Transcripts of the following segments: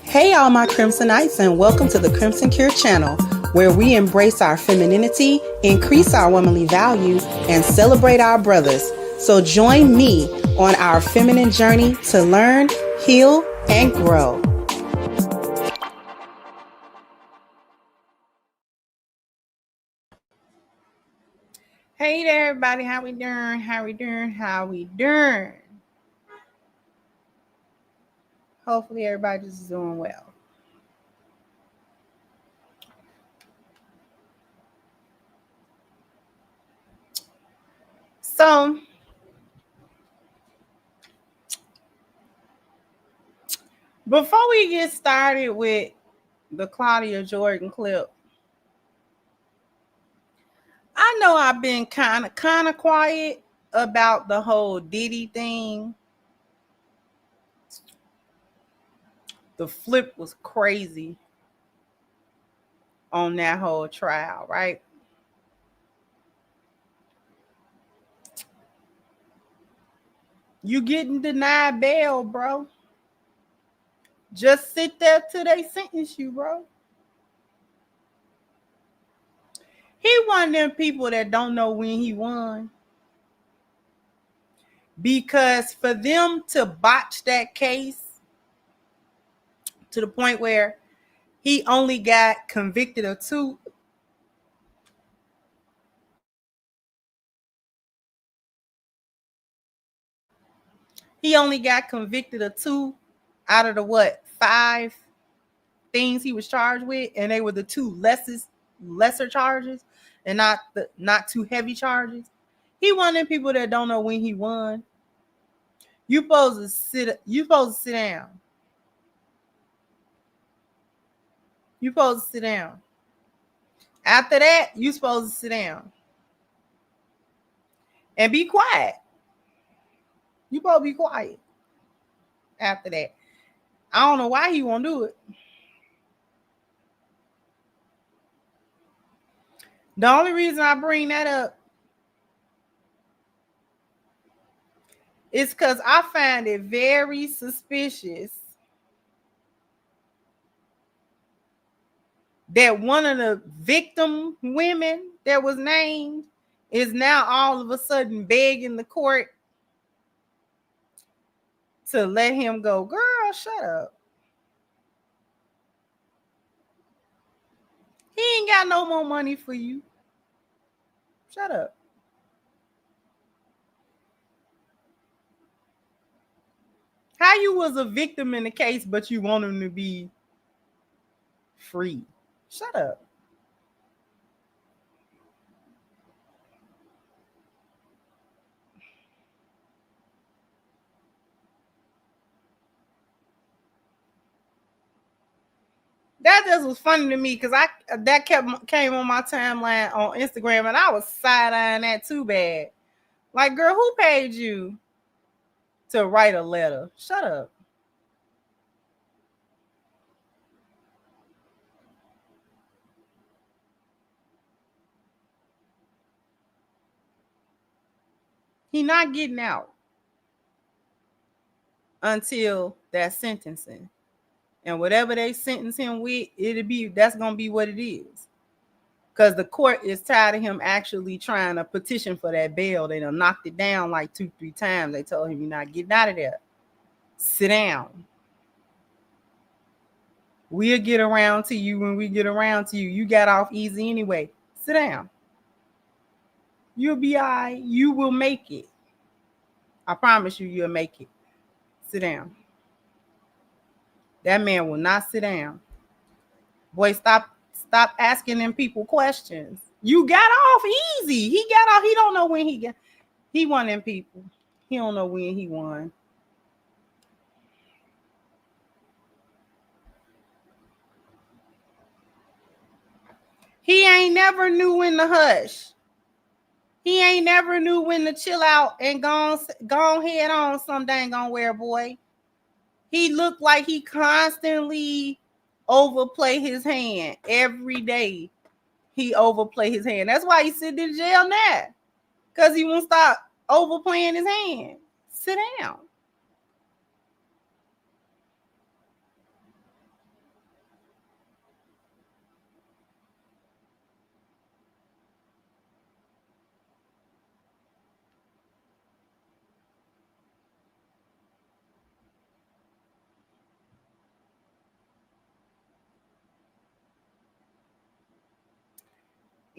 Hey, all my Crimsonites, and welcome to the Crimson Cure channel, where we embrace our femininity, increase our womanly value, and celebrate our brothers. So join me on our feminine journey to learn, heal, and grow. Hey there, everybody. How we doing? Hopefully everybody's doing well. So, before we get started with the Claudia Jordan clip, I know I've been kind of quiet about the whole Diddy thing. The flip was crazy on that whole trial, right? You getting denied bail, bro. Just sit there till they sentence you, bro. He one of them people that don't know when he won. Because for them to botch that case to the point where he only got convicted of 2. He only got convicted of 2 out of the 5 things he was charged with, and they were the 2 lesser charges and not too heavy charges. He one of them people that don't know when he won. You supposed to sit down. You supposed to sit down. After that, you supposed to sit down and be quiet. You supposed to be quiet after that. I don't know why he won't do it. The only reason I bring that up is because I find it very suspicious that one of the victim women that was named is now all of a sudden begging the court to let him go. Girl, shut up. He ain't got no more money for you. Shut up. How you was a victim in the case, but you want him to be free? Shut up. That just was funny to me because that came on my timeline on Instagram, and I was side-eyeing that too bad. Like, girl, who paid you to write a letter? Shut up. He not getting out until that sentencing. And whatever they sentence him with, that's gonna be what it is. Because the court is tired of him actually trying to petition for that bail. They done knocked it down like 2-3 times. They told him you're not getting out of there. Sit down. We'll get around to you when we get around to you. You got off easy anyway. Sit down. You'll be all right. You will make it. I promise you'll make it. Sit down. That man will not sit down. Boy, stop asking them people questions. You got off easy. He got off. He don't know when he won them people. He don't know when he won. He ain't never knew when to hush. He ain't never knew when to chill out and go head on some dang on where, boy. He looked like he constantly overplay his hand every day. He overplay his hand. That's why he's sitting in jail now. Because he won't stop overplaying his hand. Sit down.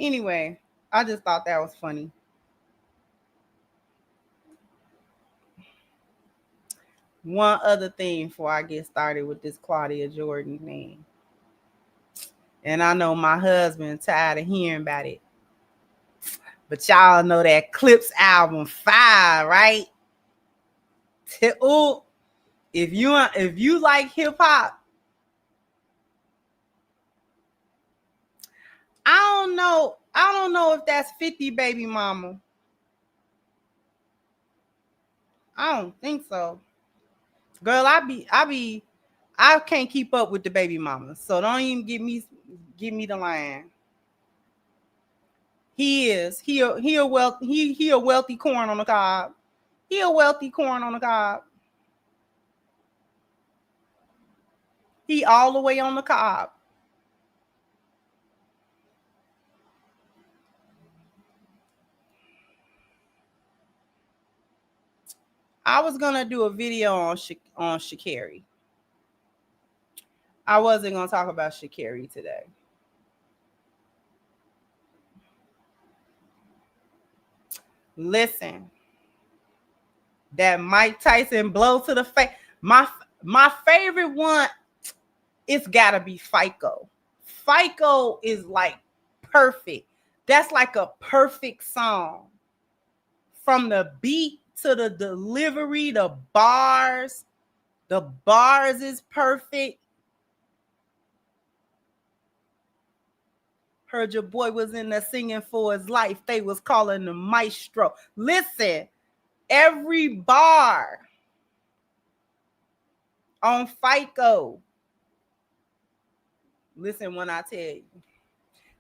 Anyway, I just thought that was funny. One other thing before I get started with this Claudia Jordan thing. And I know my husband tired of hearing about it. But y'all know that Clips album 5, right? Ooh, if you like hip hop, I don't know if that's 50 baby mama. I don't think so. Girl, I can't keep up with the baby mama. So don't even give me the line. He a wealthy corn on the cob. He a wealthy corn on the cob. He all the way on the cob. I was gonna do a video on Sha'Carri. I wasn't gonna talk about Sha'Carri today. Listen, that Mike Tyson blow to the face. My favorite one, it's gotta be FICO. FICO is like perfect. That's like a perfect song. From the beat to the delivery, the bars is perfect. Heard your boy was in there singing for his life. They was calling the maestro. Listen, every bar on FICO. Listen when I tell you.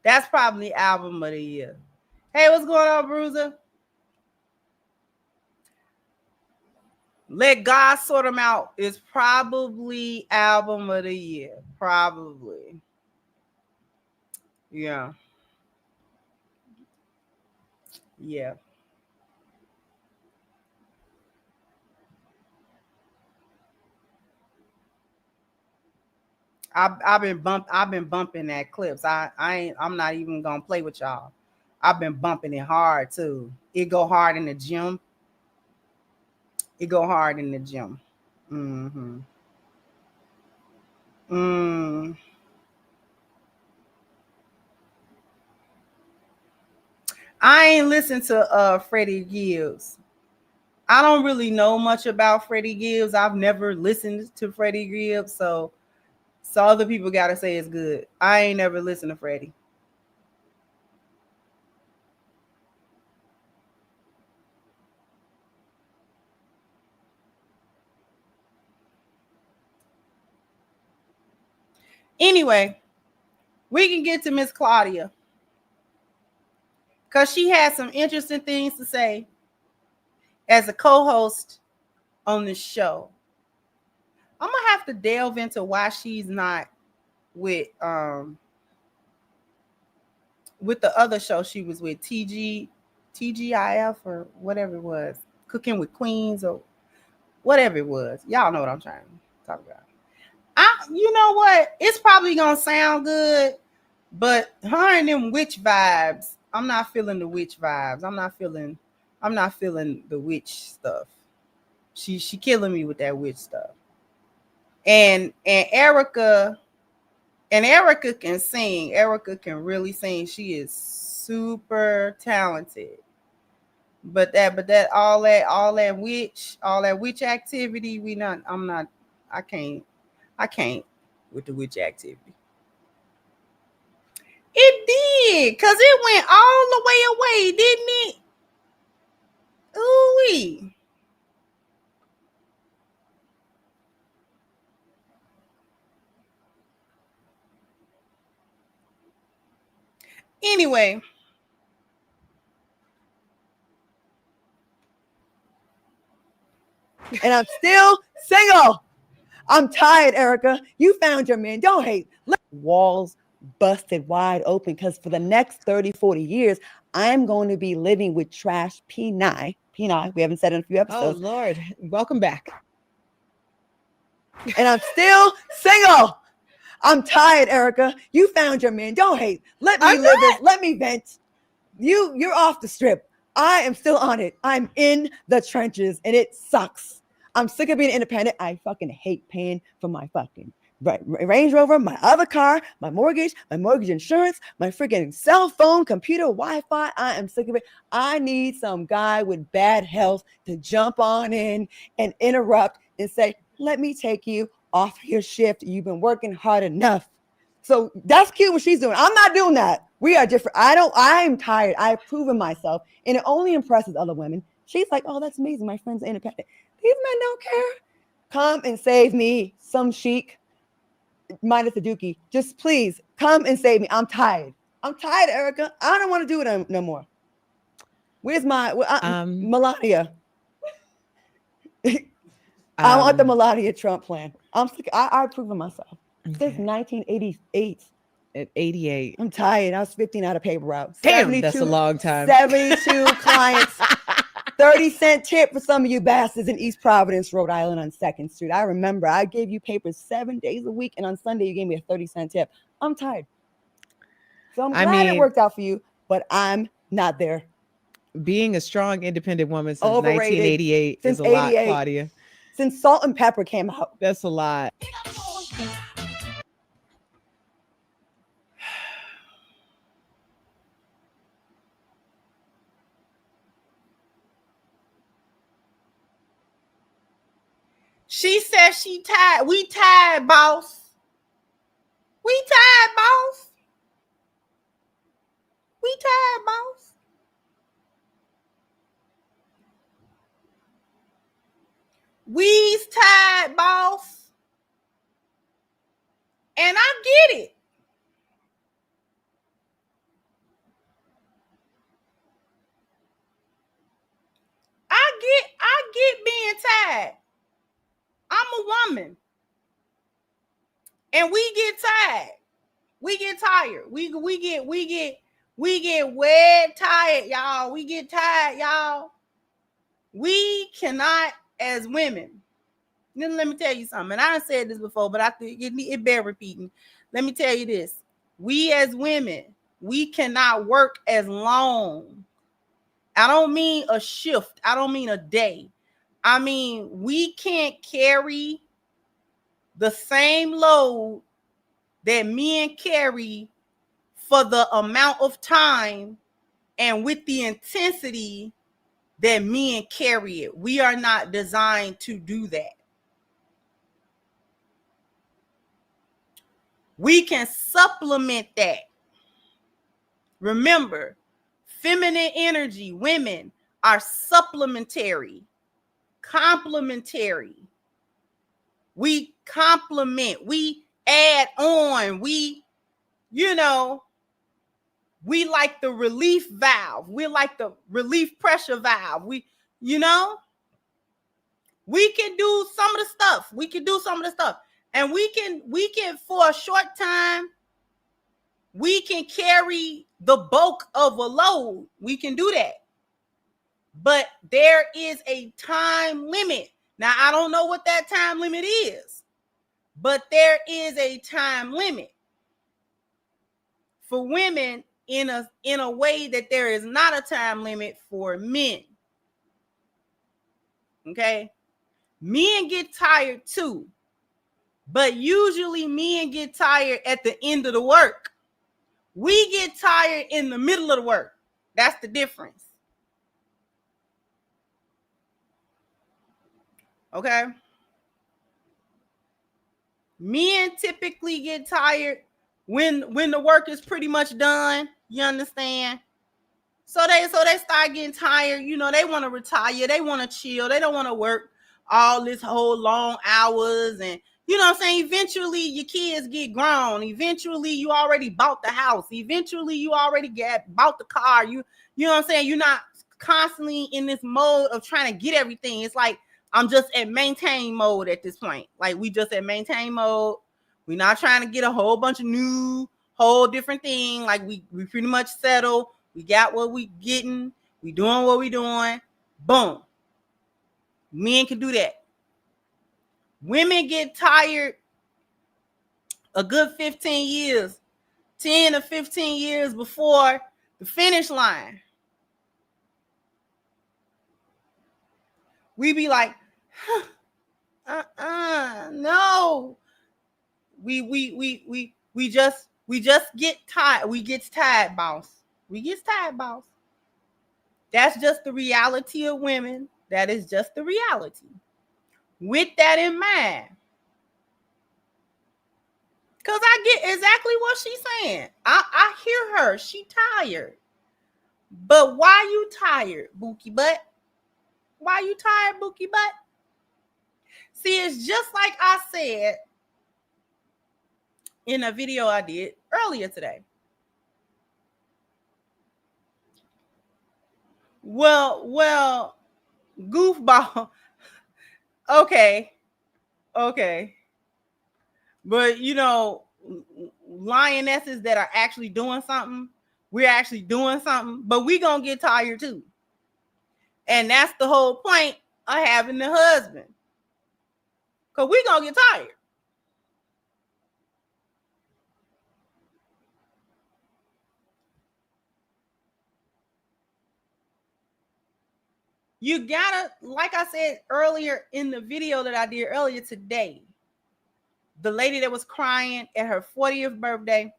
That's probably album of the year. Hey, what's going on, Bruiser? Let God Sort Them Out is probably album of the year. Probably. Yeah. Yeah. I've been bumping that Clips. I'm not even gonna play with y'all. I've been bumping it hard too. It go hard in the gym. It go hard in the gym. Mm-hmm. Mm. I ain't listened to Freddie Gibbs. I don't really know much about Freddie Gibbs. I've never listened to Freddie Gibbs, so other people gotta say it's good. I ain't never listened to Freddie. Anyway, we can get to Miss Claudia because she has some interesting things to say as a co-host on this show. I'm gonna have to delve into why she's not with the other show she was with, TGIF or whatever it was, Cooking with Queens or whatever it was. Y'all know what I'm trying to talk about. You know what? It's probably gonna sound good, but her and them witch vibes, I'm not feeling the witch vibes. I'm not feeling the witch stuff. She killing me with that witch stuff. And Erica can sing. Erica can really sing. She is super talented. But that all that witch activity, I can't with the witch activity. It did, because it went all the way away, didn't it? Ooh-wee. Anyway. And I'm still single. I'm tired, Erica. You found your man. Don't hate. Walls busted wide open, because for the next 30, 40 years, I'm going to be living with trash P9. P9, we haven't said in a few episodes. Oh, Lord. Welcome back. And I'm still single. I'm tired, Erica. You found your man. Don't hate. Let me live this. Let me vent. You're off the strip. I am still on it. I'm in the trenches and it sucks. I'm sick of being independent. I fucking hate paying for my fucking Range Rover, my other car, my mortgage insurance, my freaking cell phone, computer, Wi-Fi. I am sick of it. I need some guy with bad health to jump on in and interrupt and say, let me take you off your shift. You've been working hard enough. So that's cute what she's doing. I'm not doing that. We are different. I'm tired. I've proven myself, and it only impresses other women. She's like, oh, that's amazing. My friend's independent. These men don't care. Come and save me, some chic, minus the dookie. Just please come and save me. I'm tired. I'm tired, Erica. I don't want to do it no more. Where's my Melania? I want the Melania Trump plan. I'm sick. I've proven myself. Okay. Since 1988. At 88. I'm tired. I was 15 out of paper route. Damn, that's a long time. 72 clients. 30-cent tip for some of you bastards in East Providence, Rhode Island on 2nd Street. I remember I gave you papers 7 days a week, and on Sunday you gave me a 30-cent tip. I'm tired. So I'm glad it worked out for you, but I'm not there. Being a strong, independent woman since 1988 is a lot, Claudia. Since Salt and Pepper came out. That's a lot. She said she tired. We tired, boss. We tired, boss. We tired, boss. We's tired, boss. And I get it. I get being tired. I'm a woman. And we get tired. We get tired. We get way tired, y'all. We get tired, y'all. We cannot, as women. Then let me tell you something. And I done said this before, but I think it bear repeating. Let me tell you this. We as women, we cannot work as long. I don't mean a shift. I don't mean a day. I mean, we can't carry the same load that men carry for the amount of time and with the intensity that men carry it. We are not designed to do that. We can supplement that. Remember, feminine energy, women are supplementary, complementary. We complement, we add on, we like the relief valve. We're like the relief pressure valve. We can do some of the stuff. We can do some of the stuff. And we can for a short time, we can carry the bulk of a load. We can do that. But there is a time limit. Now, I don't know what that time limit is, but there is a time limit for women in a way that there is not a time limit for men. Okay? Men get tired too, but usually men get tired at the end of the work. We get tired in the middle of the work. That's the difference. Okay? Men typically get tired when the work is pretty much done. You understand? So they start getting tired. They want to retire. They want to chill. They don't want to work all this whole long hours. And you know what I'm saying? Eventually your kids get grown. Eventually you already bought the house. Eventually you already bought the car. You know what I'm saying? You're not constantly in this mode of trying to get everything. It's like, I'm just at maintain mode at this point. Like, we just at maintain mode. We're not trying to get a whole bunch of new, whole different thing. Like, we pretty much settled. We got what we getting. We doing what we doing. Boom. Men can do that. Women get tired a good 15 years, 10 or 15 years before the finish line. We be like, no. We just get tired. We get tired, boss. We get tired, boss. That's just the reality of women. That is just the reality. With that in mind, because I get exactly what she's saying. I hear her. She tired. But why you tired, Bookie Butt? Why you tired, Bookie Butt? See, it's just like I said in a video I did earlier today. Well, goofball. Okay. But you know, lionesses that are actually doing something, we're actually doing something, but we gonna get tired too. And that's the whole point of having the husband. Because we gonna get tired. You gotta, like I said earlier in the video that I did earlier today, the lady that was crying at her 40th birthday,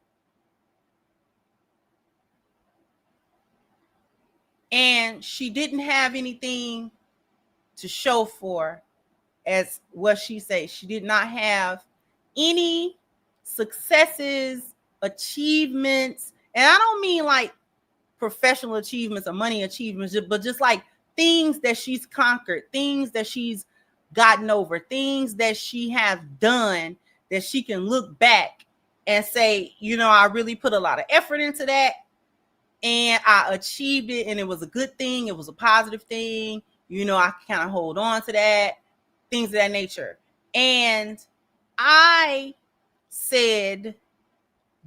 and she didn't have anything to show for, as what she said. She did not have any successes, achievements, and I don't mean like professional achievements or money achievements, but just like things that she's conquered, things that she's gotten over, things that she has done that she can look back and say, you know, I really put a lot of effort into that and I achieved it, and it was a good thing. It was a positive thing. You know, I kind of hold on to that, things of that nature. And I said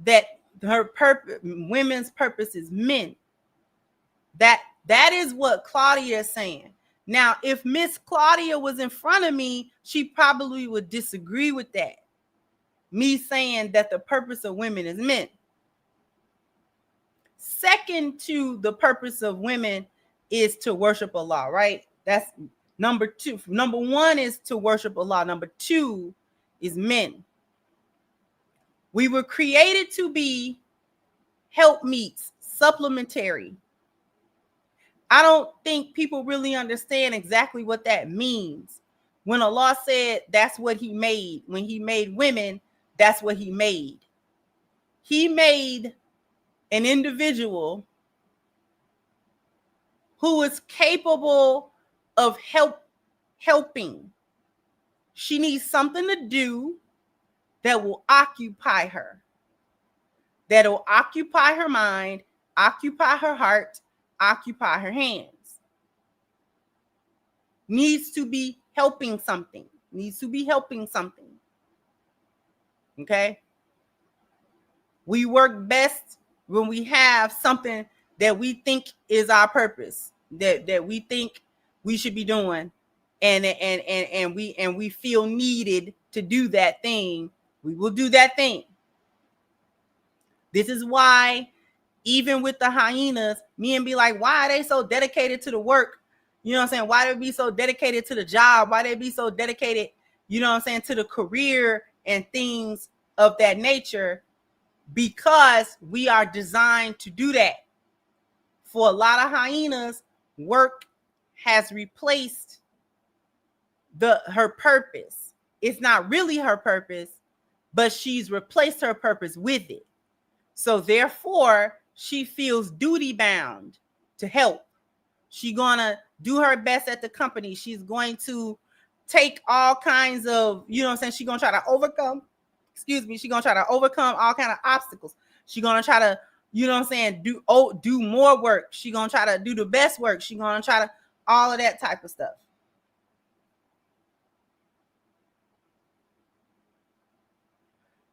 that her purpose, women's purpose is men. That is what Claudia is saying. Now, if Miss Claudia was in front of me, she probably would disagree with that. Me saying that the purpose of women is men. Second to the purpose of women is to worship Allah, right? That's number two. Number one is to worship Allah. Number two is men. We were created to be helpmeets, supplementary. I don't think people really understand exactly what that means. When Allah said that's what he made, when he made women, that's what he made. He made an individual who is capable of helping. She needs something to do that will occupy her, that will occupy her mind, occupy her heart, occupy her hands. Needs to be helping something. Okay? We work best when we have something that we think is our purpose, that we think we should be doing, and we feel needed to do that thing. We will do that thing. This is why, even with the hyenas, men be like, why are they so dedicated to the work? You know what I'm saying? Why they be so dedicated to the job? Why they be so dedicated, you know what I'm saying, to the career and things of that nature? Because we are designed to do that. For a lot of hyenas, work has replaced her purpose. It's not really her purpose, but she's replaced her purpose with it. So therefore, she feels duty bound to help. She's gonna do her best at the company. She's going to take all kinds of, you know what I'm saying? She's gonna try to overcome, she's gonna try to overcome all kind of obstacles. She's gonna try to, you know what I'm saying, do more work. She's gonna try to do the best work. She's gonna try to all of that type of stuff.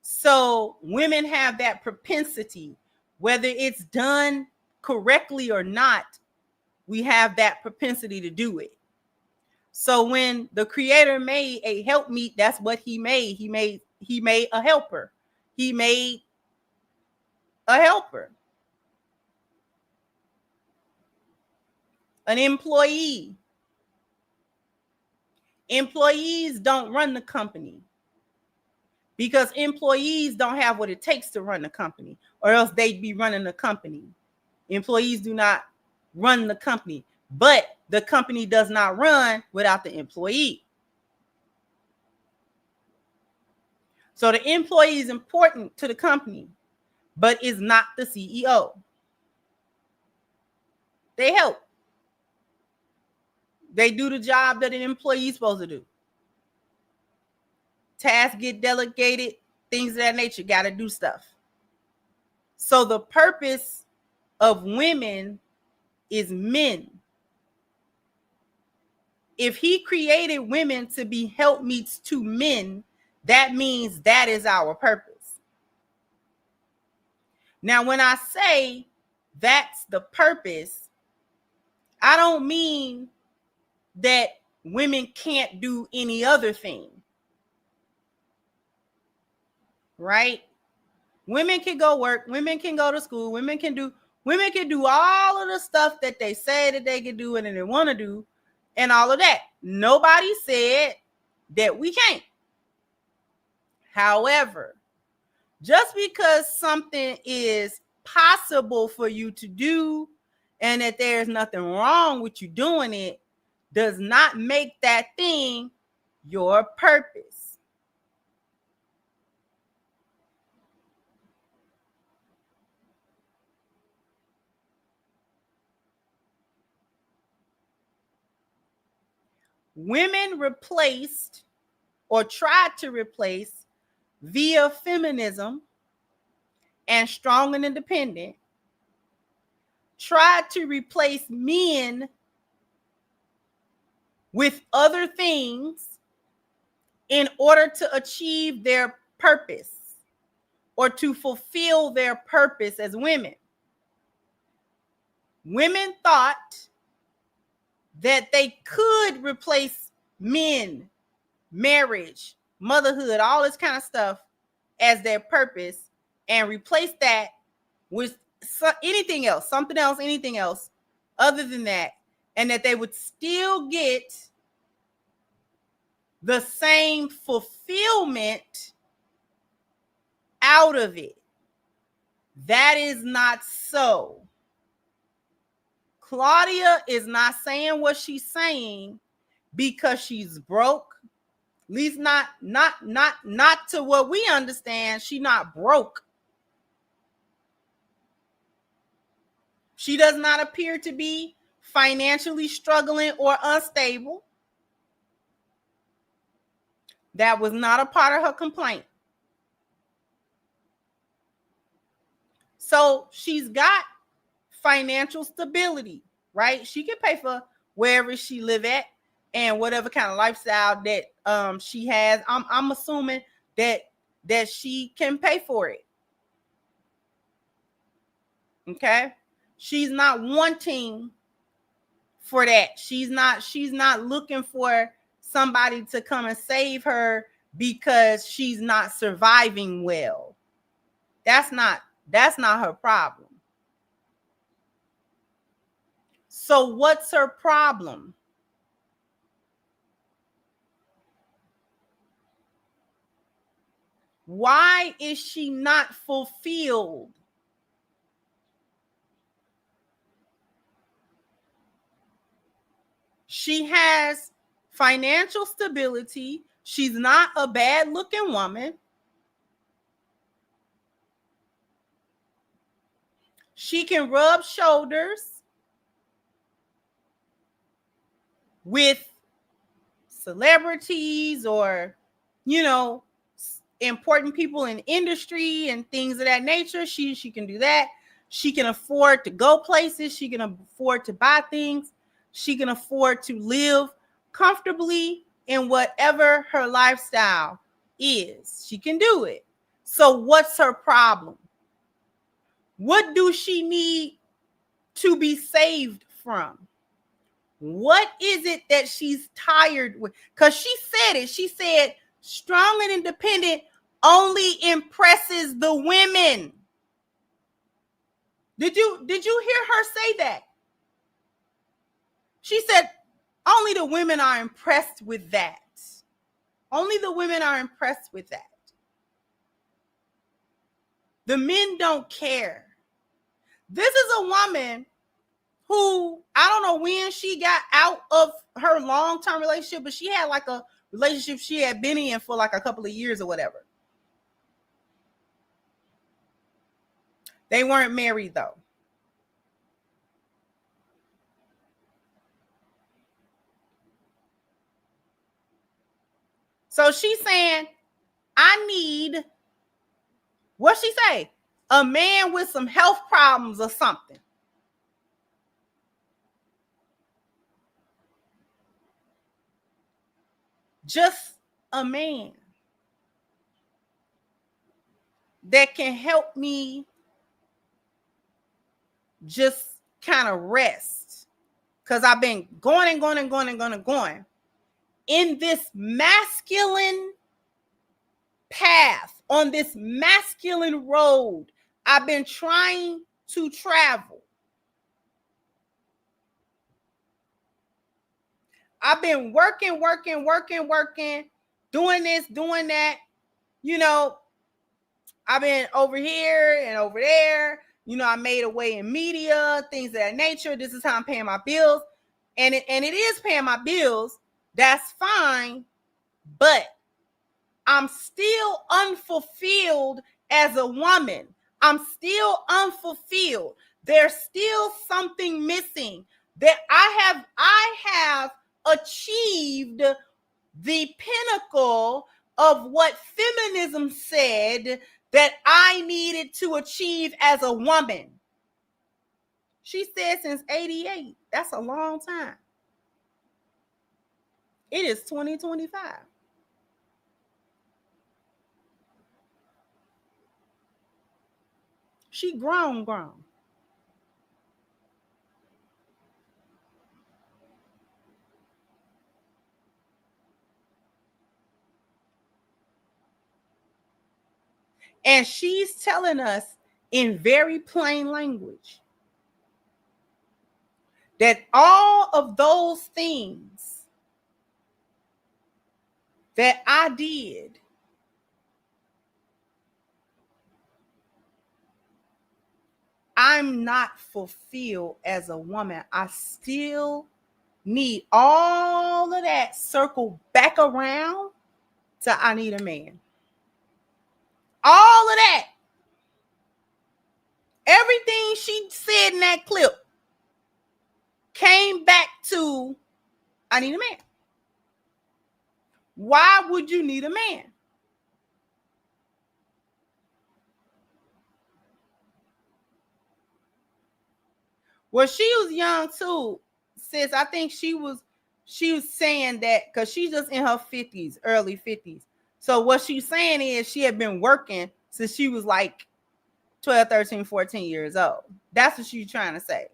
So women have that propensity, whether it's done correctly or not, we have that propensity to do it. So when the creator made a helpmeet, that's what he made. He made a helper. He made a helper, an employee. Employees don't run the company because employees don't have what it takes to run the company, or else they'd be running the company. Employees do not run the company, but the company does not run without the employee. So the employee is important to the company, but is not the CEO. They help. They do the job that an employee is supposed to do. Tasks get delegated, things of that nature, got to do stuff. So the purpose of women is men. If he created women to be helpmeets to men, that means that is our purpose. Now, when I say that's the purpose, I don't mean that women can't do any other thing. Right? Women can go work, women can go to school, women can do all of the stuff that they say that they can do and they want to do and all of that. Nobody said that we can't. However, just because something is possible for you to do and that there's nothing wrong with you doing it does not make that thing your purpose. Women replaced or tried to replace via feminism and strong and independent, tried to replace men with other things in order to achieve their purpose or to fulfill their purpose as women. Women thought that they could replace men, marriage, motherhood, all this kind of stuff as their purpose and replace that with anything else, something else, anything else other than that, and that they would still get the same fulfillment out of it. That is not so. Claudia is not saying what she's saying because she's broke. At least not to what we understand. She's not broke. She does not appear to be financially struggling or unstable. That was not a part of her complaint. So she's got financial stability, right? She can pay for wherever she live at and whatever kind of lifestyle that she has. I'm assuming that she can pay for it. Okay? She's not wanting for that. She's not looking for somebody to come and save her because she's not surviving well. That's not her problem. So what's her problem? Why is she not fulfilled? She has financial stability. She's not a bad looking woman. She can rub shoulders with celebrities or, important people in industry and things of that nature. She can do that. She can afford to go places. She can afford to buy things. She can afford to live comfortably in whatever her lifestyle is. She can do it. So what's her problem? What do she need to be saved from? What is it that she's tired with? Because she said it. She said, strong and independent only impresses the women. Did you hear her say that? She said, only the women are impressed with that. Only the women are impressed with that. The men don't care. This is a woman who, I don't know when she got out of her long-term relationship, but she had like a relationship she had been in for like a couple of years or whatever. They weren't married though. So she's saying, I need, what'd she say? A man with some health problems or something. Just a man that can help me just kind of rest. Because I've been going in this masculine path, on this masculine road. I've been trying to travel. I've been working, doing this, doing that. You know, I've been over here and over there. You know, I made a way in media, things of that nature. This is how I'm paying my bills. And it is paying my bills. That's fine. But I'm still unfulfilled as a woman. I'm still unfulfilled. There's still something missing. That I have achieved the pinnacle of what feminism said that I needed to achieve as a woman. She said since 88. That's a long time. It is 2025. She grown. And she's telling us in very plain language that all of those things that I did, I'm not fulfilled as a woman. I still need all of that circle back around to I need a man. All of that. Everything she said in that clip came back to I need a man. Why would you need a man? Well, she was young too, sis. I think she was saying that because she's just in her 50s, early 50s. So what she's saying is she had been working since she was like 12, 13, 14 years old. That's what she's trying to say.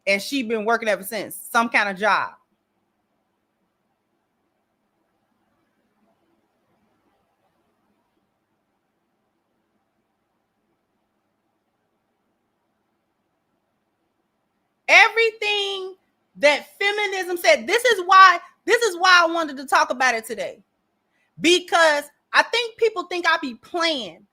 And she's been working ever since, some kind of job. Everything that feminism said, this is why I wanted to talk about it today. Because I think people think I be playing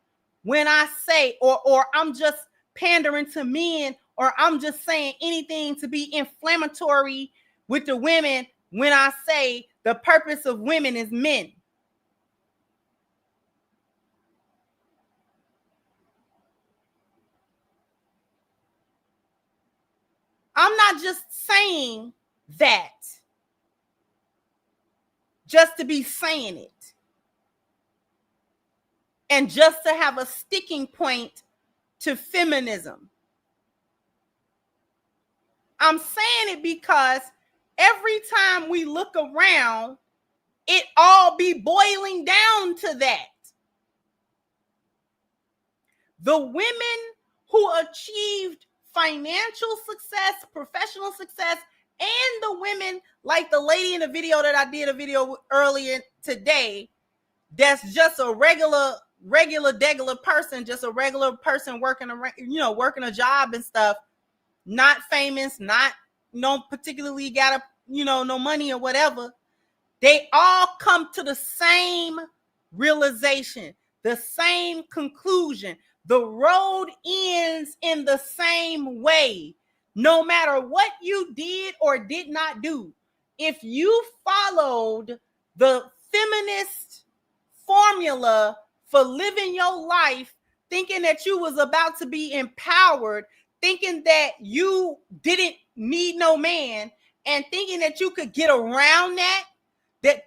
when I say, or I'm just pandering to men, or I'm just saying anything to be inflammatory with the women when I say the purpose of women is men. I'm not just saying that just to be saying it and just to have a sticking point to feminism. I'm saying it because every time we look around, it all be boiling down to that. The women who achieved financial success, professional success, and the women like the lady in the video that I did a video earlier today that's just a regular degular person, just a regular person working a job and stuff, not famous, not particularly got no money or whatever, they all come to the same realization, the same conclusion. The road ends in the same way, no matter what you did or did not do. If you followed the feminist formula for living your life, thinking that you was about to be empowered, thinking that you didn't need no man, and thinking that you could get around that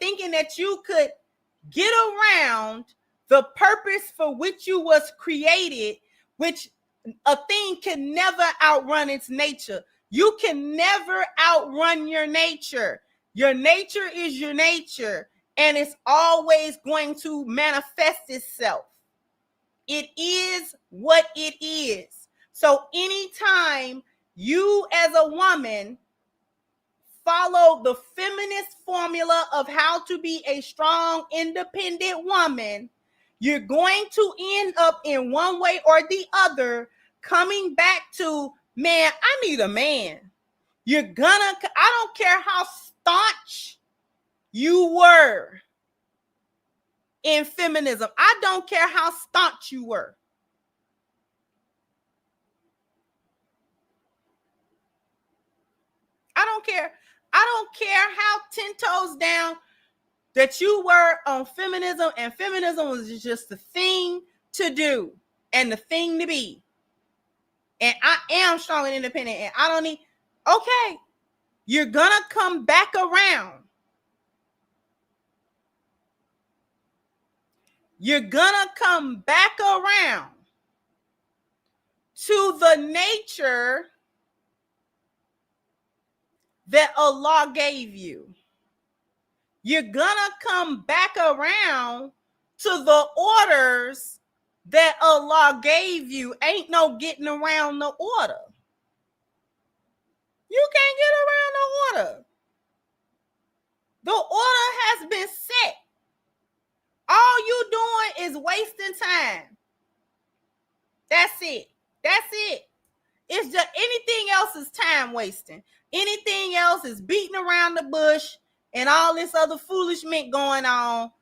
thinking that you could get around the purpose for which you was created, which a thing can never outrun its nature. You can never outrun your nature. Your nature is your nature, and it's always going to manifest itself. It is what it is. So anytime you as a woman follow the feminist formula of how to be a strong, independent woman, you're going to end up in one way or the other coming back to, man, I need a man. I don't care how staunch you were in feminism. I don't care how staunch you were. I don't care. I don't care how 10 toes down that you were on feminism, and feminism was just the thing to do and the thing to be. And I am strong and independent, and I don't need, okay, you're gonna come back around. You're gonna come back around to the nature that Allah gave you. You're gonna come back around to the orders that Allah gave you. Ain't no getting around the order. You can't get around the order. The order has been set. All you doing is wasting time. That's it. That's it. It's just anything else is time wasting. Anything else is beating around the bush and all this other foolishness going on.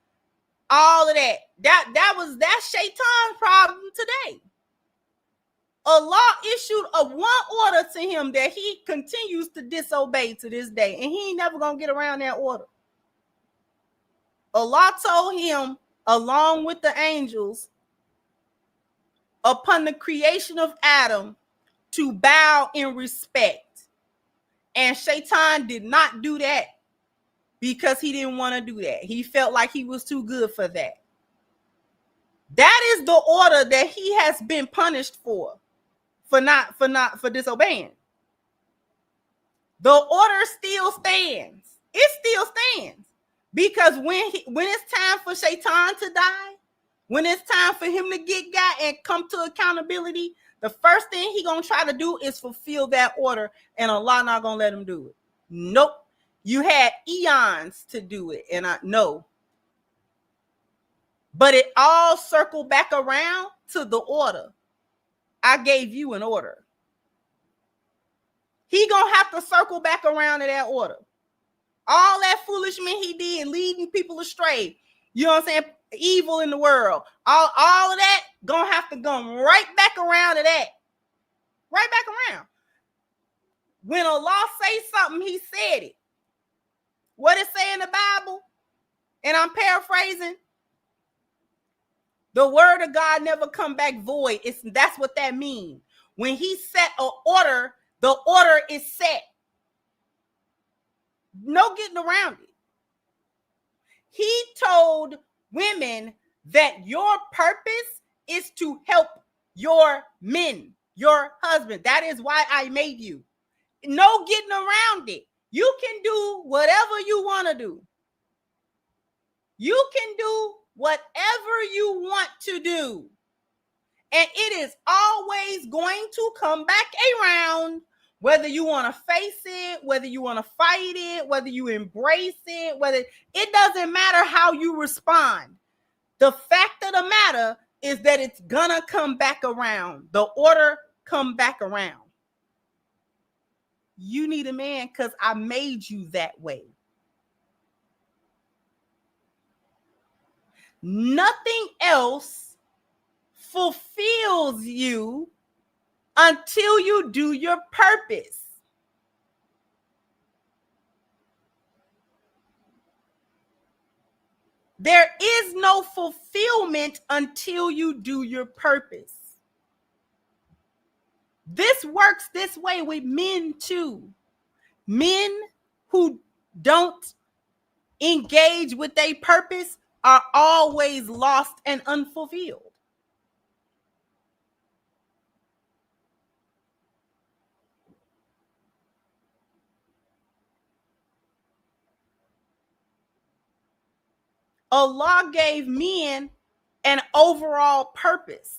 All of that. That's Shaitan's problem today. Allah issued a one order to him that he continues to disobey to this day, and he ain't never gonna get around that order. Allah told him, along with the angels, upon the creation of Adam, to bow in respect. And Shaitan did not do that because he didn't want to do that. He felt like he was too good for that. That is the order that he has been punished for disobeying. The order still stands. It still stands. Because when it's time for Shaitan to die, when it's time for him to get got and come to accountability, the first thing he gonna try to do is fulfill that order, and Allah not gonna let him do it. Nope. You had eons to do it, and I know. But it all circled back around to the order. I gave you an order. He gonna have to circle back around to that order. All that foolishness he did, leading people astray, you know what I'm saying? Evil in the world, all of that gonna have to come right back around to that. Right back around. When Allah say something, he said it. What it say in the Bible? And I'm paraphrasing. The word of God never come back void. That's what that means. When he set an order, the order is set. No getting around it. He told women that your purpose is to help your men, your husband. That is why I made you. No getting around it. You can do whatever you want to do. You can do whatever you want to do. And it is always going to come back around, whether you want to face it, whether you want to fight it, whether you embrace it, it doesn't matter how you respond. The fact of the matter is that it's gonna come back around. The order come back around. You need a man because I made you that way. Nothing else fulfills you until you do your purpose. There is no fulfillment until you do your purpose. This works this way with men too. Men who don't engage with their purpose are always lost and unfulfilled. Allah gave men an overall purpose.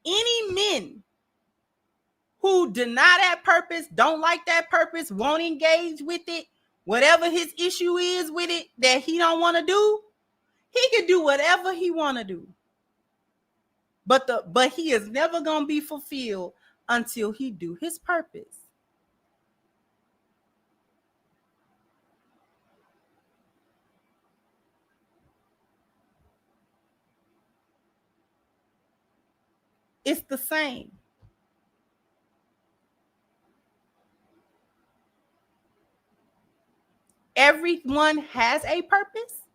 Any men who deny that purpose, don't like that purpose, won't engage with it, whatever his issue is with it that he don't want to do, he can do whatever he want to do. But he is never going to be fulfilled until he do his purpose. It's the same. Everyone has a purpose,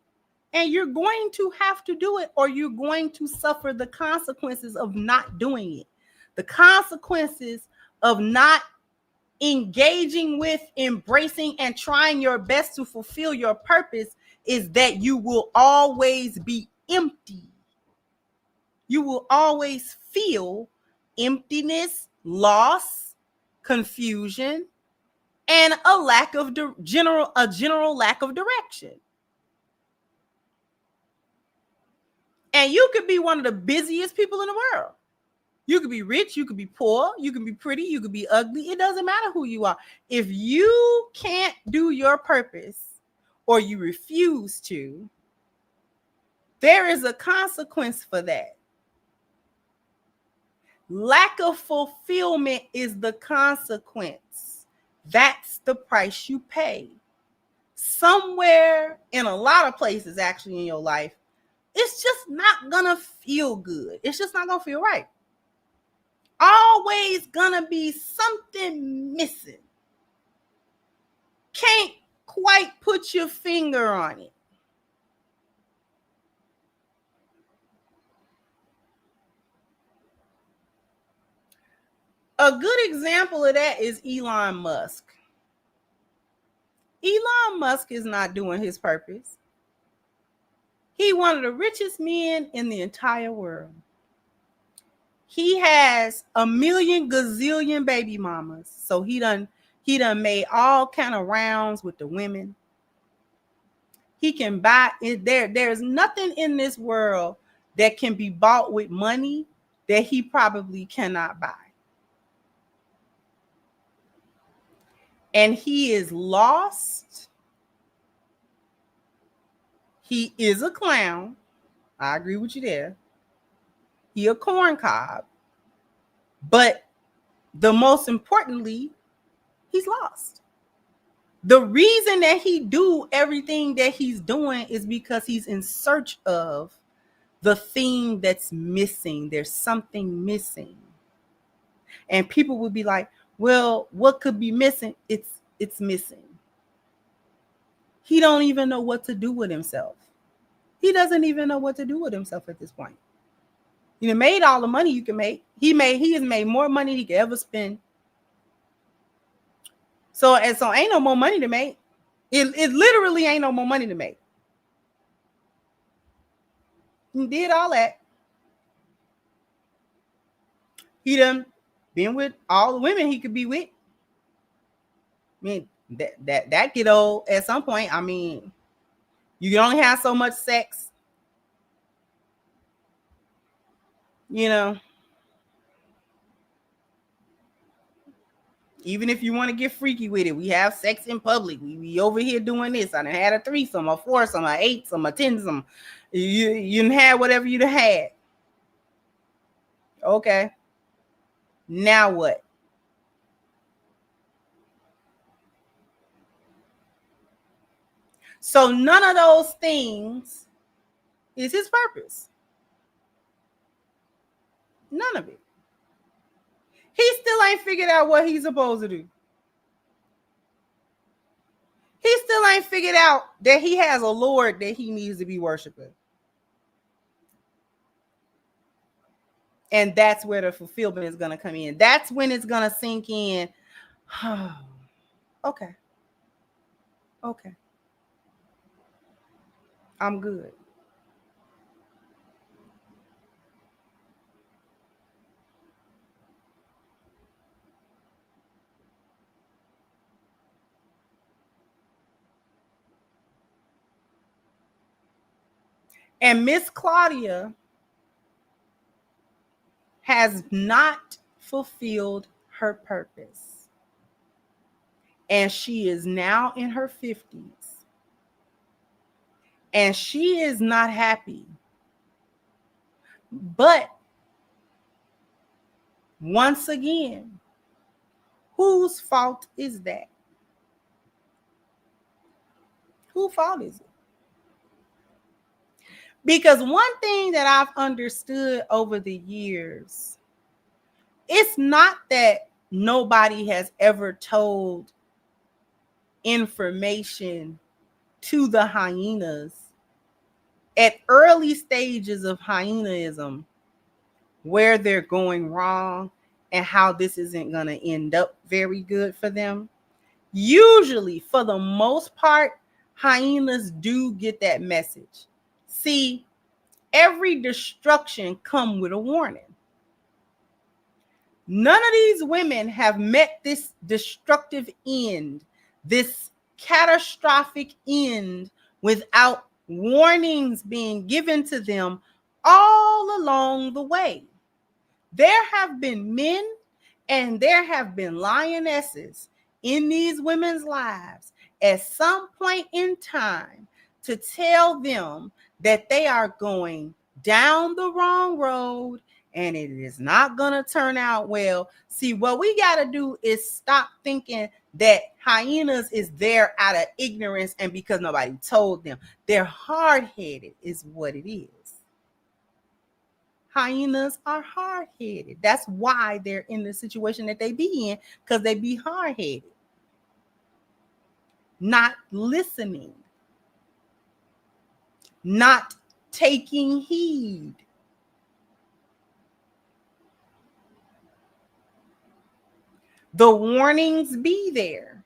and you're going to have to do it, or you're going to suffer the consequences of not doing it. The consequences of not engaging with, embracing, and trying your best to fulfill your purpose is that you will always be empty. You will always feel emptiness, loss, confusion, and a lack of general lack of direction. And you could be one of the busiest people in the world. You could be rich, you could be poor, you could be pretty, you could be ugly. It doesn't matter who you are. If you can't do your purpose or you refuse to, there is a consequence for that. Lack of fulfillment is the consequence. That's the price you pay. Somewhere, in a lot of places actually in your life, it's just not gonna feel good. It's just not gonna feel right. Always gonna be something missing. Can't quite put your finger on it. A good example of that is Elon Musk. Elon Musk is not doing his purpose. He's one of the richest men in the entire world. He has a million gazillion baby mamas. So he done made all kind of rounds with the women. He can buy it. There's nothing in this world that can be bought with money that he probably cannot buy. And he is lost. He is a clown. I agree with you there. He a corn cob. But the most importantly, he's lost. The reason that he do everything that he's doing is because he's in search of the thing that's missing. There's something missing. And people would be like, well, what could be missing? It's missing. He don't even know what to do with himself. He doesn't even know what to do with himself at this point. You know, made all the money you can make. He has made more money he could ever spend. So ain't no more money to make. It literally ain't no more money to make. He did all that. He done been with all the women he could be with. I mean, that get old at some point. I mean, you can only have so much sex. You know. Even if you want to get freaky with it, we have sex in public. We over here doing this. I done had a threesome, a foursome, a eightsome, a tensome. You done had whatever you done had. Okay. Now what? So none of those things is his purpose. None of it. He still ain't figured out what he's supposed to do. He still ain't figured out that he has a Lord that he needs to be worshiping. And that's where the fulfillment is going to come in. That's when it's going to sink in. Okay. Okay. I'm good. And Miss Claudia has not fulfilled her purpose. And she is now in her 50s. And she is not happy. But once again, whose fault is that? Whose fault is it? Because one thing that I've understood over the years, it's not that nobody has ever told information to the hyenas at early stages of hyenaism where they're going wrong and how this isn't going to end up very good for them. Usually, for the most part, hyenas do get that message. See, every destruction comes with a warning. None of these women have met this destructive end, this catastrophic end, without warnings being given to them all along the way. There have been men and there have been lionesses in these women's lives at some point in time to tell them that they are going down the wrong road and it is not going to turn out well. See, what we got to do is stop thinking that hyenas is there out of ignorance and because nobody told them. They're hard-headed is what it is. Hyenas are hard-headed. That's why they're in the situation that they be in, because they be hard-headed. Not listening. Not taking heed. The warnings be there.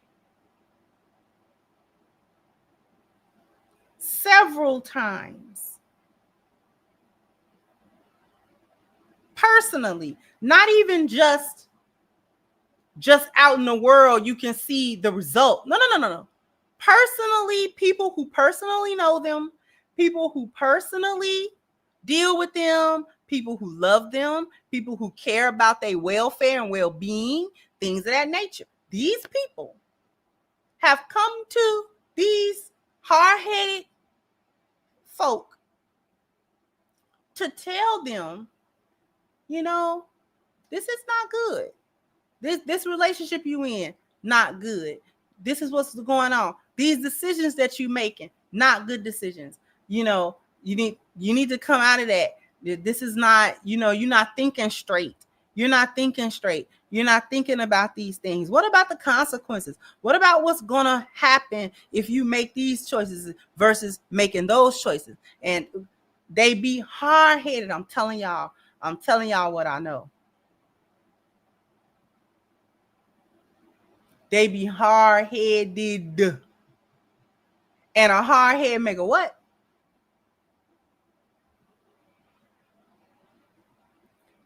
Several times. Personally, not even just out in the world, you can see the result. No. Personally, people who personally know them, people who personally deal with them, people who love them, people who care about their welfare and well-being, things of that nature. These people have come to these hard-headed folk to tell them, you know, this is not good. This relationship you in, not good. This is what's going on. These decisions that you're making, not good decisions. You know, you need to come out of that. This is not, you know, you're not thinking straight. You're not thinking straight. You're not thinking about these things. What about the consequences? What about what's going to happen if you make these choices versus making those choices? And they be hard-headed. I'm telling y'all what I know. They be hard-headed. And a hard head make a what?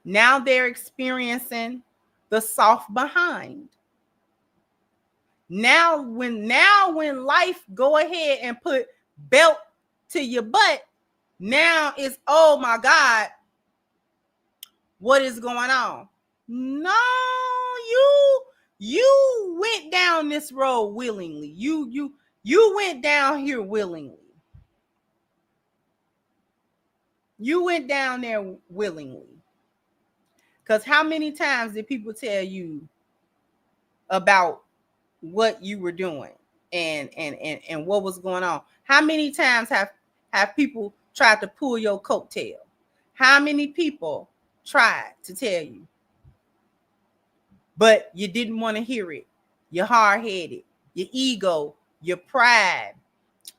Now they're experiencing the soft behind. Now when life go ahead and put belt to your butt, now it's, oh my God, what is going on? No, You went down this road willingly. You went down here willingly. You went down there willingly. Because how many times did people tell you about what you were doing and what was going on? How many times have people tried to pull your coattail? How many people tried to tell you? But you didn't want to hear it. You're hard-headed. Your ego, your pride,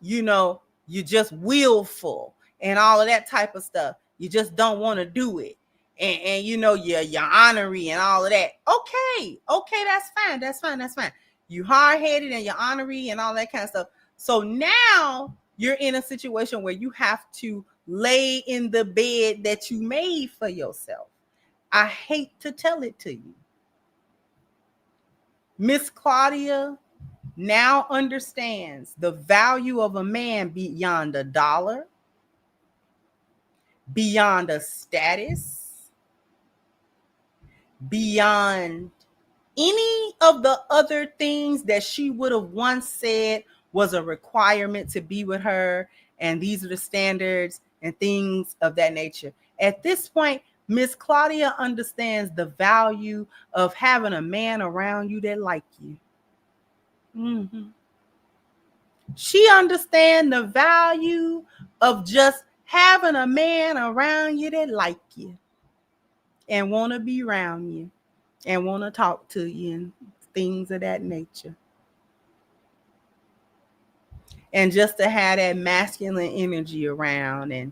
you're just willful and all of that type of stuff. You just don't want to do it. And you're honorary and all of that. Okay, that's fine. You hard-headed and you're honorary and all that kind of stuff. So now you're in a situation where you have to lay in the bed that you made for yourself. I hate to tell it to you. Miss Claudia now understands the value of a man beyond a dollar, beyond a status, beyond any of the other things that she would have once said was a requirement to be with her, and these are the standards and things of that nature. At this point, Miss Claudia understands the value of having a man around you that like you. Mm-hmm. She understands the value of just having a man around you that like you and want to be around you and want to talk to you and things of that nature. And just to have that masculine energy around, and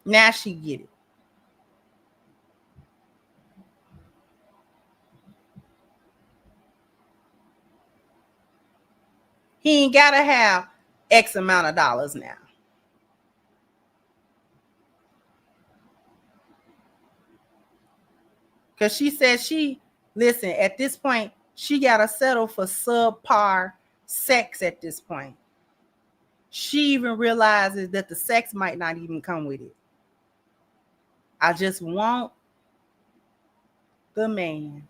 now she get it. He ain't gotta have X amount of dollars now. Because she said at this point, she gotta settle for subpar sex at this point. She even realizes that the sex might not even come with it. I just want the man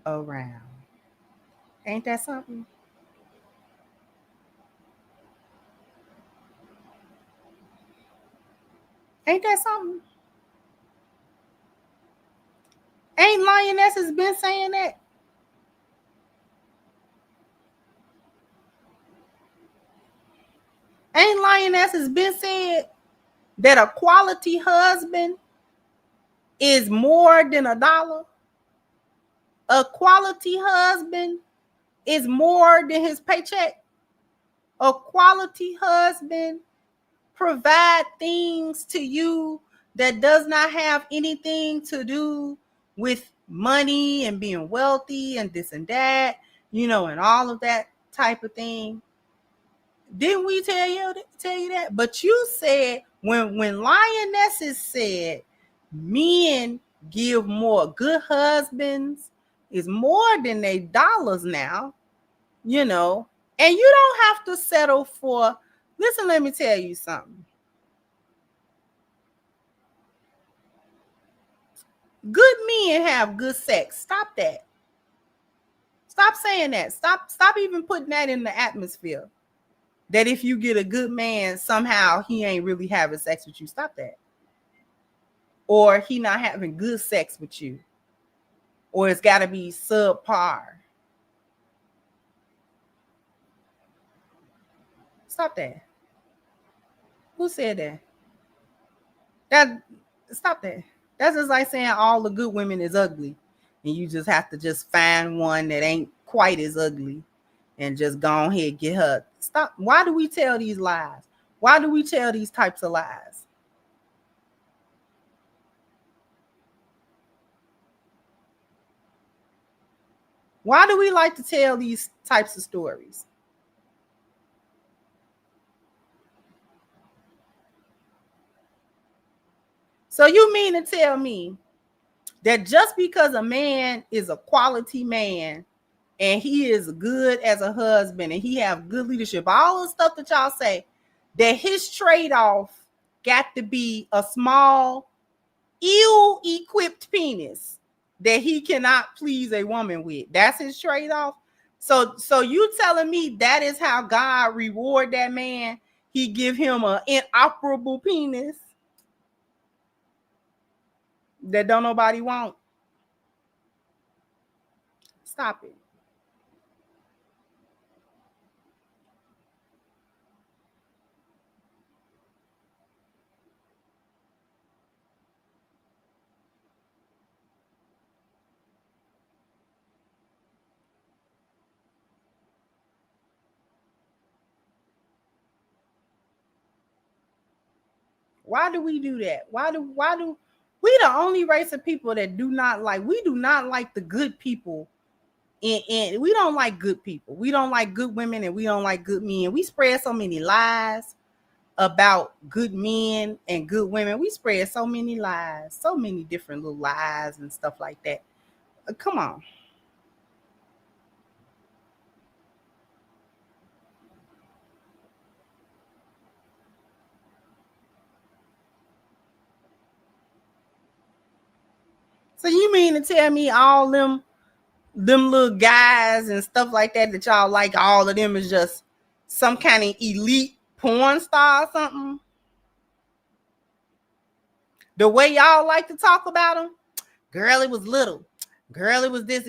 around. Ain't that something? Ain't that something? Ain't lionesses been saying that? Ain't lionesses been saying that a quality husband is more than a dollar? A quality husband is more than his paycheck. A quality husband provide things to you that does not have anything to do with money and being wealthy and this and that, and all of that type of thing. Didn't we tell you that? But you said when lionesses said men give more, good husbands is more than they dollars now, and you don't have to settle for. Listen, let me tell you something. Good men have good sex. Stop that. Stop saying that. Stop even putting that in the atmosphere. That if you get a good man, somehow he ain't really having sex with you. Stop that. Or he not having good sex with you. Or it's got to be subpar. Stop that. Who said that? Stop that. That's just like saying all the good women is ugly. And you just have to just find one that ain't quite as ugly and just go ahead, get her. Stop. Why do we tell these lies? Why do we tell these types of lies? Why do we like to tell these types of stories? So you mean to tell me that just because a man is a quality man and he is good as a husband and he have good leadership, all the stuff that y'all say, that his trade-off got to be a small, ill-equipped penis? that he cannot please a woman with. That's his trade-off. So you telling me that is how God reward that man? He give him an inoperable penis that don't nobody want. Stop it. Why do we do that? Why do we the only race of people that do not like the good people? And we don't like good people. We don't like good women, and we don't like good men. We spread so many lies about good men and good women. We spread so many lies, so many different little lies and stuff like that. Come on. So you mean to tell me all them little guys and stuff like that y'all like, all of them is just some kind of elite porn star or something? The way y'all like to talk about them, girl, it was little, girl, it was this,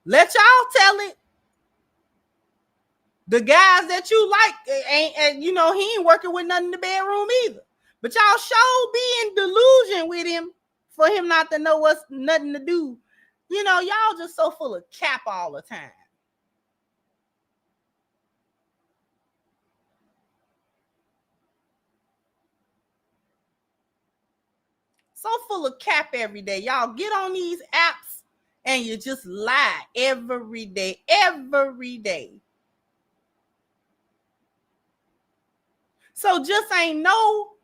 let y'all tell it. The guys that you like ain't, he ain't working with nothing in the bedroom either. But y'all sure be in delusion with him for him not to know what's nothing to do. Y'all just so full of cap all the time. So full of cap every day. Y'all get on these apps and you just lie every day. So just ain't no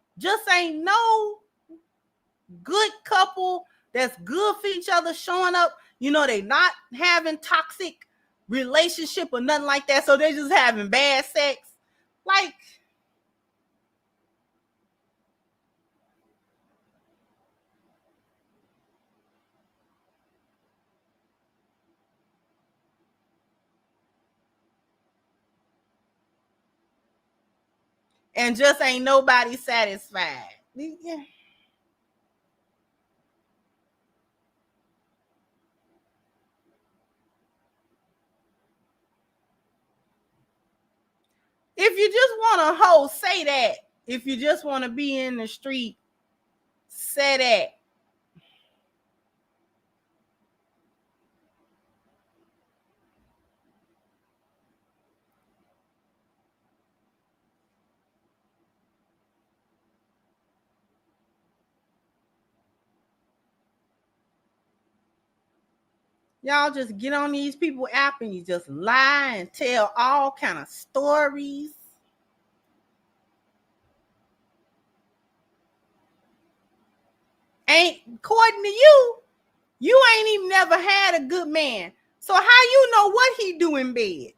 good couple that's good for each other showing up. They not having toxic relationship or nothing like that. So they're just having bad sex. Like, and just ain't nobody satisfied. Yeah. If you just want to hoe, say that. If you just want to be in the street, say that. Y'all just get on these people app and you just lie and tell all kind of stories. According to you ain't even never had a good man. So how you know what he do in bed?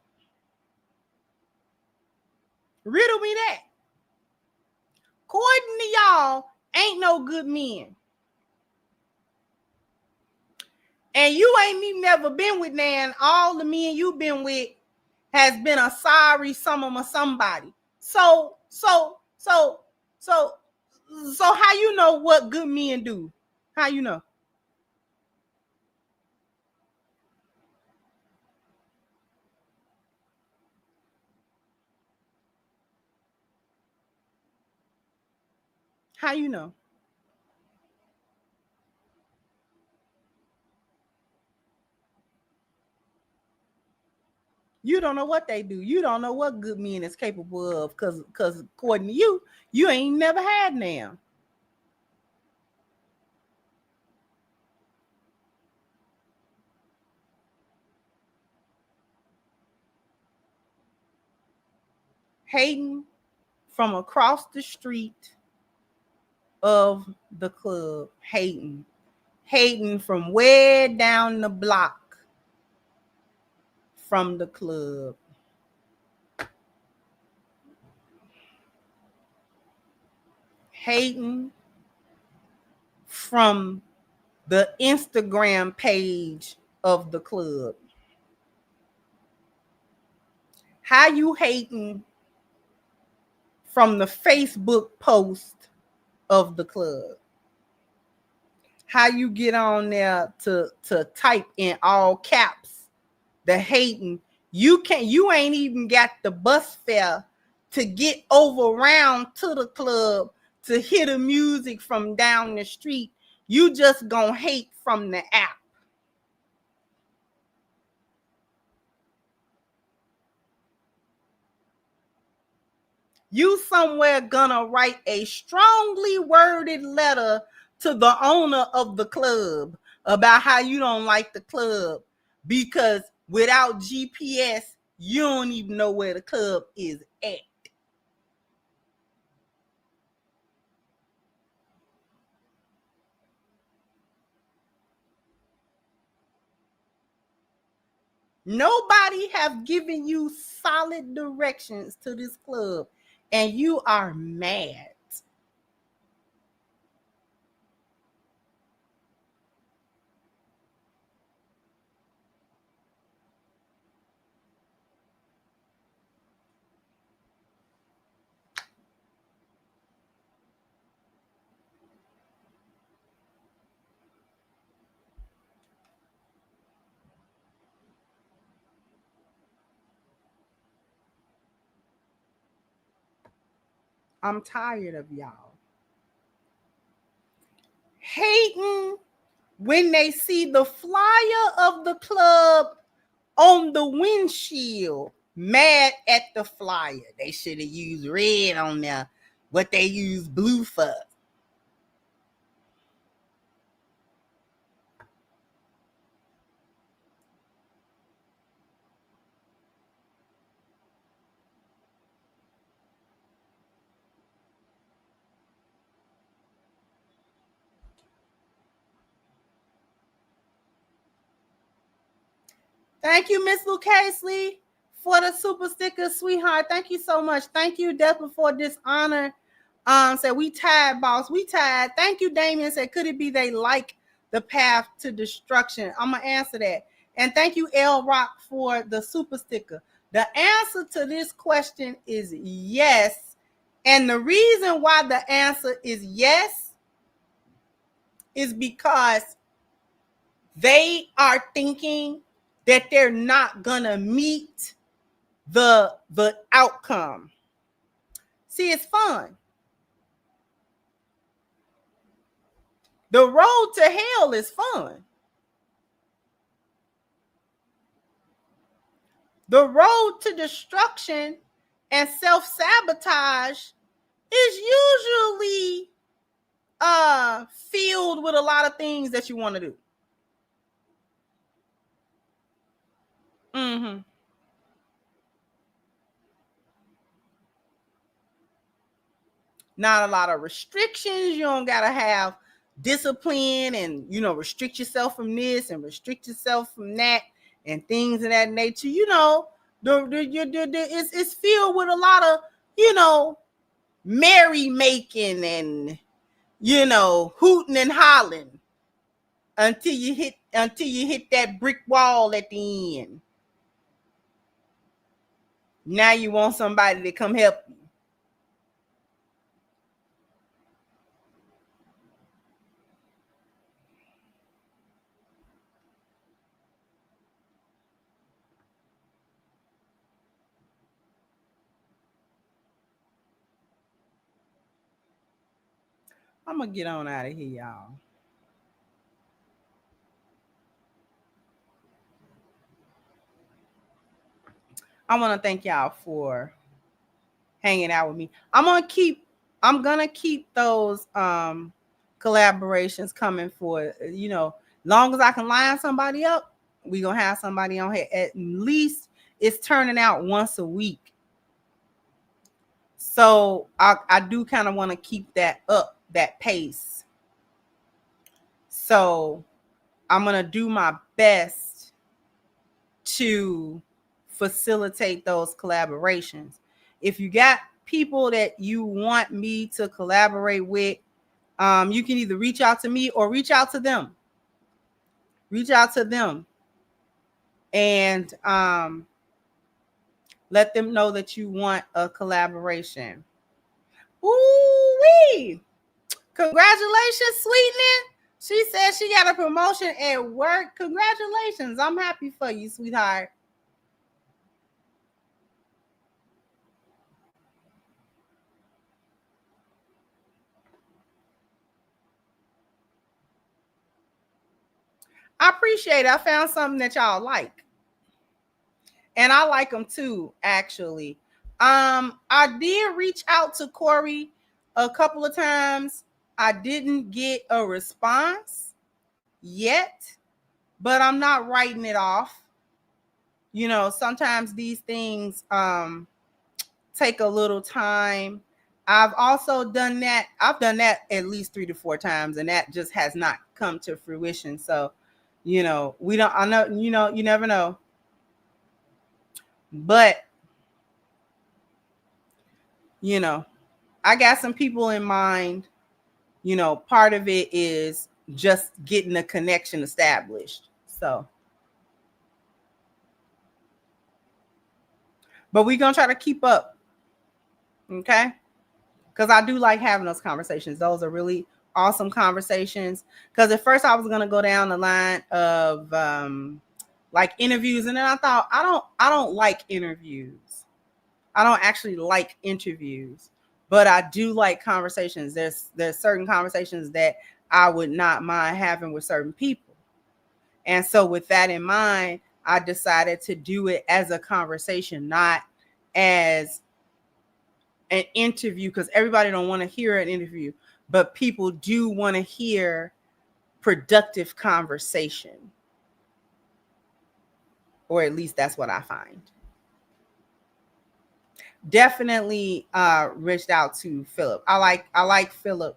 Riddle me that. According to y'all, ain't no good men. And you ain't even never been with nan. All the men you been with has been a sorry someone or somebody. So how you know what good men do? How you know? How you know? You don't know what they do. You don't know what good men is capable of, because according to you ain't never had them. Hating from across the street of the club. Hating from way down the block from the club. Hating from the Instagram page of the club? How you hating from the Facebook post of the club? How you get on there to type in all caps the hating? You ain't even got the bus fare to get over around to the club to hear the music from down the street. You just gonna hate from the app. You somewhere gonna write a strongly worded letter to the owner of the club about how you don't like the club, because without GPS, you don't even know where the club is at. Nobody have given you solid directions to this club, and you are mad. I'm tired of y'all hating when they see the flyer of the club on the windshield, mad at the flyer. They should have used red on there, what they use blue for. Thank you, Miss Lucasely, for the super sticker, sweetheart. Thank you so much. Thank you, Deborah, for dishonor. Said we tied, boss. We tied. Thank you, Damien. Said, could it be they like the path to destruction? I'm gonna answer that. And thank you, L Rock, for the super sticker. The answer to this question is yes. And the reason why the answer is yes is because they are thinking that they're not gonna meet the outcome. See, it's fun. The road to hell is fun. The road to destruction and self-sabotage is usually filled with a lot of things that you want to do. Mm-hmm. Not a lot of restrictions. You don't gotta have discipline and restrict yourself from this and restrict yourself from that and things of that nature. It's filled with a lot of merry making and hooting and hollering until you hit that brick wall at the end. Now you want somebody to come help you. I'm gonna get on out of here, y'all. I want to thank y'all for hanging out with me. I'm gonna keep those collaborations coming for long as I can line somebody up. We gonna have somebody on here. At least it's turning out once a week. So I do kind of want to keep that up, that pace. So I'm gonna do my best to facilitate those collaborations. If you got people that you want me to collaborate with, you can either reach out to me or reach out to them. Reach out to them and let them know that you want a collaboration. Ooh-wee! Congratulations, Sweetening. She said she got a promotion at work. Congratulations. I'm happy for you, sweetheart. I appreciate it. I found something that y'all like. And I like them too, actually. I did reach out to Corey a couple of times. I didn't get a response yet, but I'm not writing it off. You know, sometimes these things take a little time. I've also done that. I've done that at least 3 to 4 times, and that just has not come to fruition. So, you know, I know, you never know. But, you know, I got some people in mind. You know, part of it is just getting a connection established. So, but we're going to try to keep up. Okay? Because I do like having those conversations. Those are really awesome conversations. Because at first I was going to go down the line of like interviews. And then I thought, I don't like interviews. I don't actually like interviews. But I do like conversations. There's certain conversations that I would not mind having with certain people. And so with that in mind, I decided to do it as a conversation, not as an interview, because everybody don't want to hear an interview, but people do want to hear productive conversation. Or at least that's what I find. Definitely reached out to Philip. I like Philip.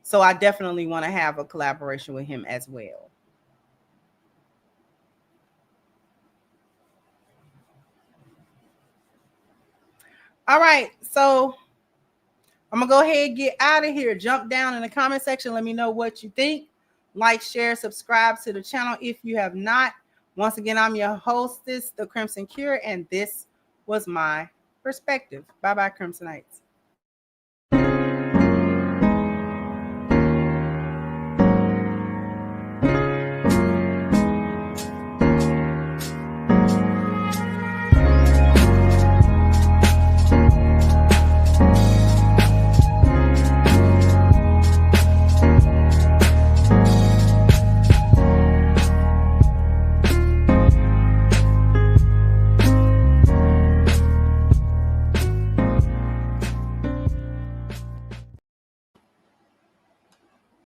So I definitely want to have a collaboration with him as well. All right. So I'm going to go ahead and get out of here. Jump down in the comment section. Let me know what you think. Like, share, subscribe to the channel if you have not. Once again, I'm your hostess, The Crimson Cure, and this was my perspective. Bye-bye, Crimsonites.